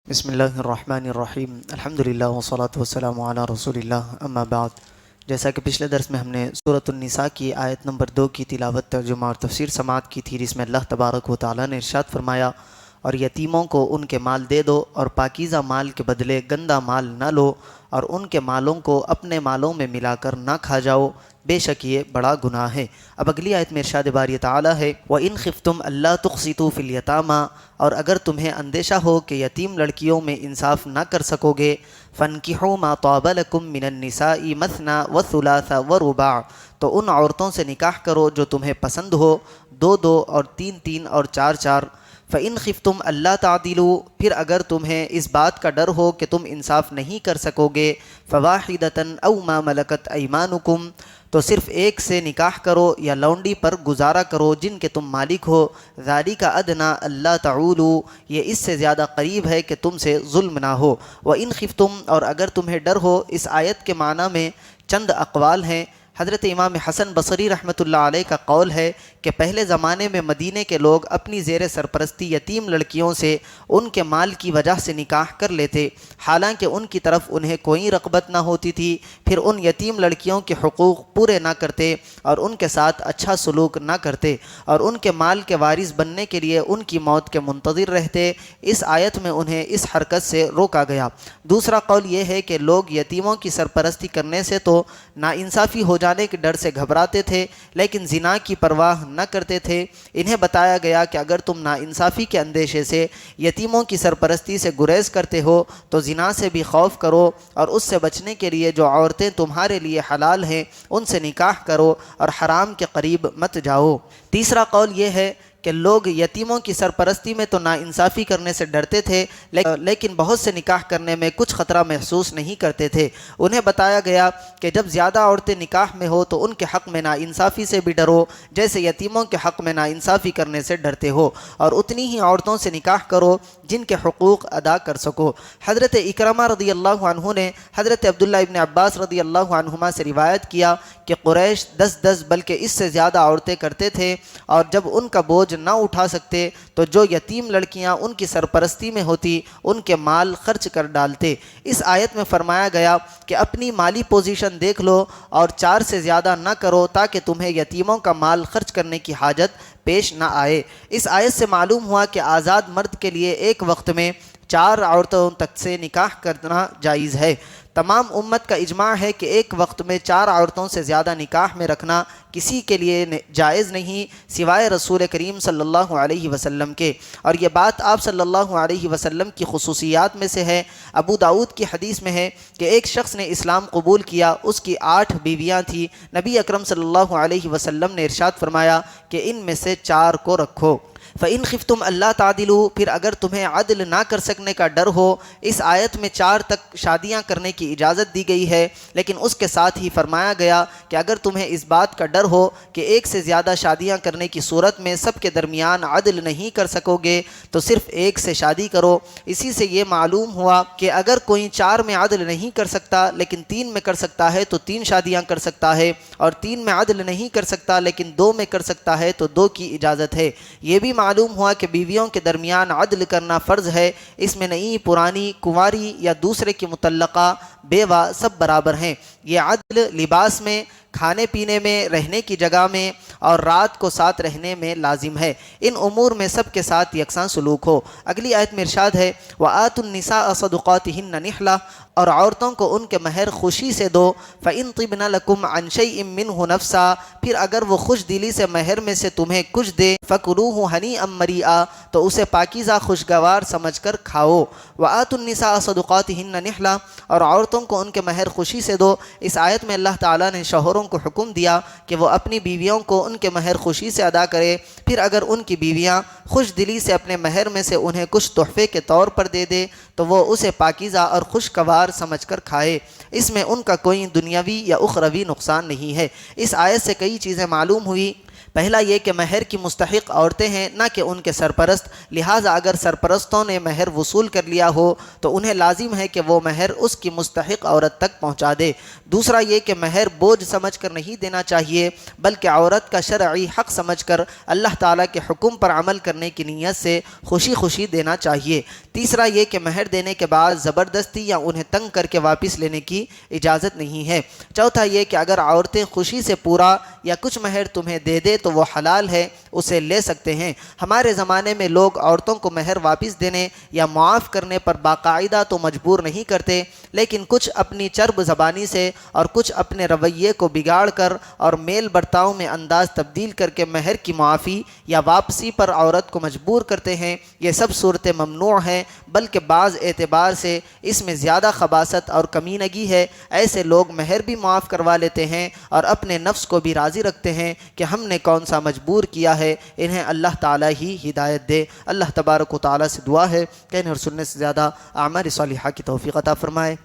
بسم اللہ الرحمن الرحیم الحمدللہ والصلاة والسلام علی رسول اللہ اما بعد۔ جیسا کہ پچھلے درس میں ہم نے سورۃ النساء کی آیت نمبر 2 کی تلاوت، ترجمہ اور تفسیر سماعت کی تھی، جس میں اللہ تبارک و تعالیٰ نے ارشاد فرمایا، اور یتیموں کو ان کے مال دے دو اور پاکیزہ مال کے بدلے گندہ مال نہ لو، اور ان کے مالوں کو اپنے مالوں میں ملا کر نہ کھا جاؤ، بے شک یہ بڑا گناہ ہے۔ اب اگلی آیت میں ارشاد باری تعالیٰ ہے، وَإِنْ خِفْتُمْ أَلَّا تُقْسِطُوا فِي الْيَتَامَىٰ، اور اگر تمہیں اندیشہ ہو کہ یتیم لڑکیوں میں انصاف نہ کر سکو گے، فَانْكِحُوا مَا طَابَ لَكُم مِّنَ النِّسَاءِ مَثْنَىٰ وَثُلَاثَ وَرُبَاعَ، تو ان عورتوں سے نکاح کرو جو تمہیں پسند ہو، دو دو اور تین تین اور چار چار۔ فَإِنْ خِفْتُمْ أَلَّا تَعْدِلُوا، پھر اگر تمہیں اس بات کا ڈر ہو کہ تم انصاف نہیں کر سکو گے، فَوَاحِدَةً أَوْ مَا مَلَكَتْ أَيْمَانُكُمْ، تو صرف ایک سے نکاح کرو یا لونڈی پر گزارا کرو جن کے تم مالک ہو، ذَلِكَ أَدْنَىٰ أَلَّا تَعُولُوا، یہ اس سے زیادہ قریب ہے کہ تم سے ظلم نہ ہو۔ وَإِنْ خِفْتُمْ، اور اگر تمہیں ڈر ہو، اس آیت کے معنی میں چند اقوال ہیں۔ حضرت امام حسن بصری رحمۃ اللہ علیہ کا قول ہے کہ پہلے زمانے میں مدینے کے لوگ اپنی زیر سرپرستی یتیم لڑکیوں سے ان کے مال کی وجہ سے نکاح کر لیتے، حالانکہ ان کی طرف انہیں کوئی رغبت نہ ہوتی تھی، پھر ان یتیم لڑکیوں کے حقوق پورے نہ کرتے اور ان کے ساتھ اچھا سلوک نہ کرتے، اور ان کے مال کے وارث بننے کے لیے ان کی موت کے منتظر رہتے۔ اس آیت میں انہیں اس حرکت سے روکا گیا۔ دوسرا قول یہ ہے کہ لوگ یتیموں کی سرپرستی کرنے سے تو ناانصافی ہو جانے کے ڈر سے گھبراتے تھے، لیکن زنا کی پرواہ نہ کرتے تھے۔ انہیں بتایا گیا کہ اگر تم ناانصافی کے اندیشے سے یتیموں کی سرپرستی سے گریز کرتے ہو تو زنا سے بھی خوف کرو، اور اس سے بچنے کے لیے جو عورتیں تمہارے لیے حلال ہیں ان سے نکاح کرو اور حرام کے قریب مت جاؤ۔ تیسرا قول یہ ہے کہ لوگ یتیموں کی سرپرستی میں تو ناانصافی کرنے سے ڈرتے تھے، لیکن بہت سے نکاح کرنے میں کچھ خطرہ محسوس نہیں کرتے تھے۔ انہیں بتایا گیا کہ جب زیادہ عورتیں نکاح میں ہو تو ان کے حق میں ناانصافی سے بھی ڈرو جیسے یتیموں کے حق میں ناانصافی کرنے سے ڈرتے ہو، اور اتنی ہی عورتوں سے نکاح کرو جن کے حقوق ادا کر سکو۔ حضرت اکرمہ رضی اللہ عنہ نے حضرت عبداللہ ابن عباس رضی اللہ عنہما سے روایت کیا کہ قریش 10 بلکہ اس سے زیادہ عورتیں کرتے تھے، اور جب ان کا بوجھ نہ اٹھا سکتے تو جو یتیم لڑکیاں ان کی سرپرستی میں ہوتی ان کے مال خرچ کر ڈالتے۔ اس آیت میں فرمایا گیا کہ اپنی مالی پوزیشن دیکھ لو اور 4 سے زیادہ نہ کرو تاکہ تمہیں یتیموں کا مال خرچ کرنے کی حاجت پیش نہ آئے۔ اس آیت سے معلوم ہوا کہ آزاد مرد کے لیے ایک وقت میں 4 عورتوں تک سے نکاح کرنا جائز ہے۔ تمام امت کا اجماع ہے کہ ایک وقت میں 4 عورتوں سے زیادہ نکاح میں رکھنا کسی کے لیے جائز نہیں سوائے رسول کریم صلی اللہ علیہ وسلم کے، اور یہ بات آپ صلی اللہ علیہ وسلم کی خصوصیات میں سے ہے۔ ابو داؤد کی حدیث میں ہے کہ ایک شخص نے اسلام قبول کیا، اس کی 8 بیویاں تھیں۔ نبی اکرم صلی اللہ علیہ وسلم نے ارشاد فرمایا کہ ان میں سے 4 کو رکھو۔ فَإِنْ خِفْتُمْ أَلَّا تَعْدِلُوا، پھر اگر تمہیں عدل نہ کر سکنے کا ڈر ہو۔ اس آیت میں 4 تک شادیاں کرنے کی اجازت دی گئی ہے، لیکن اس کے ساتھ ہی فرمایا گیا کہ اگر تمہیں اس بات کا ڈر ہو کہ ایک سے زیادہ شادیاں کرنے کی صورت میں سب کے درمیان عدل نہیں کر سکو گے تو صرف ایک سے شادی کرو۔ اسی سے یہ معلوم ہوا کہ اگر کوئی 4 میں عدل نہیں کر سکتا لیکن 3 میں کر سکتا ہے تو 3 شادیاں کر سکتا ہے، اور 3 میں عدل نہیں کر سکتا لیکن 2 میں کر سکتا ہے تو 2 کی اجازت ہے۔ یہ بھی معلوم ہوا کہ بیویوں کے درمیان عدل کرنا فرض ہے، اس میں نئی، پرانی، کنواری یا دوسرے کی مطلقہ، بیوہ سب برابر ہیں۔ یہ عدل لباس میں، کھانے پینے میں، رہنے کی جگہ میں اور رات کو ساتھ رہنے میں لازم ہے۔ ان امور میں سب کے ساتھ یکساں سلوک ہو۔ اگلی آیت میں ارشاد ہے، وَآتُوا النِّسَاءَ صَدُقَاتِهِنَّ نِحْلَةً، اور عورتوں کو ان کے مہر خوشی سے دو۔ فَإِن طِبْنَ لَكُمْ عَنْ شَيْءٍ مِّنْهُ نَفْسًا، پھر اگر وہ خوش دلی سے مہر میں سے تمہیں کچھ دے، فَكُلُوهُ هَنِيئًا مَرِيئًا، تو اسے پاکیزہ خوشگوار سمجھ کر کھاؤ۔ وَآتُوا النِّسَاءَ صَدُقَاتِهِنَّ نِحْلَةً، اور عورتوں کو ان کے مہر خوشی سے دو۔ اس آیت میں اللہ تعالیٰ نے شوہروں کو حکم دیا کہ وہ اپنی بیویوں کو ان کے مہر خوشی سے ادا کرے، پھر اگر ان کی بیویاں خوش دلی سے اپنے مہر میں سے انہیں کچھ تحفے کے طور پر دے دے تو وہ اسے پاکیزہ اور خوشگوار سمجھ کر کھائے، اس میں ان کا کوئی دنیاوی یا اخروی نقصان نہیں ہے۔ اس آیت سے کئی چیزیں معلوم ہوئی۔ پہلا یہ کہ مہر کی مستحق عورتیں ہیں نہ کہ ان کے سرپرست، لہٰذا اگر سرپرستوں نے مہر وصول کر لیا ہو تو انہیں لازم ہے کہ وہ مہر اس کی مستحق عورت تک پہنچا دے۔ دوسرا یہ کہ مہر بوجھ سمجھ کر نہیں دینا چاہیے بلکہ عورت کا شرعی حق سمجھ کر اللہ تعالیٰ کے حکم پر عمل کرنے کی نیت سے خوشی خوشی دینا چاہیے۔ تیسرا یہ کہ مہر دینے کے بعد زبردستی یا انہیں تنگ کر کے واپس لینے کی اجازت نہیں ہے۔ چوتھا یہ کہ اگر عورتیں خوشی سے پورا یا کچھ مہر تمہیں دے دے تو وہ حلال ہے، اسے لے سکتے ہیں۔ ہمارے زمانے میں لوگ عورتوں کو مہر واپس دینے یا معاف کرنے پر باقاعدہ تو مجبور نہیں کرتے، لیکن کچھ اپنی چرب زبانی سے اور کچھ اپنے رویے کو بگاڑ کر اور میل برتاؤ میں انداز تبدیل کر کے مہر کی معافی یا واپسی پر عورت کو مجبور کرتے ہیں۔ یہ سب صورتیں ممنوع ہیں، بلکہ بعض اعتبار سے اس میں زیادہ خباثت اور کمینگی ہے۔ ایسے لوگ مہر بھی معاف کروا لیتے ہیں اور اپنے نفس کو بھی راضی رکھتے ہیں کہ ہم نے کون سا مجبور کیا ہے، انہیں اللہ تعالیٰ ہی ہدایت دے۔ اللہ تبارک و تعالیٰ سے دعا ہے کہ انہیں اور سننے سے زیادہ اعمال صالحہ کی توفیق عطا فرمائے۔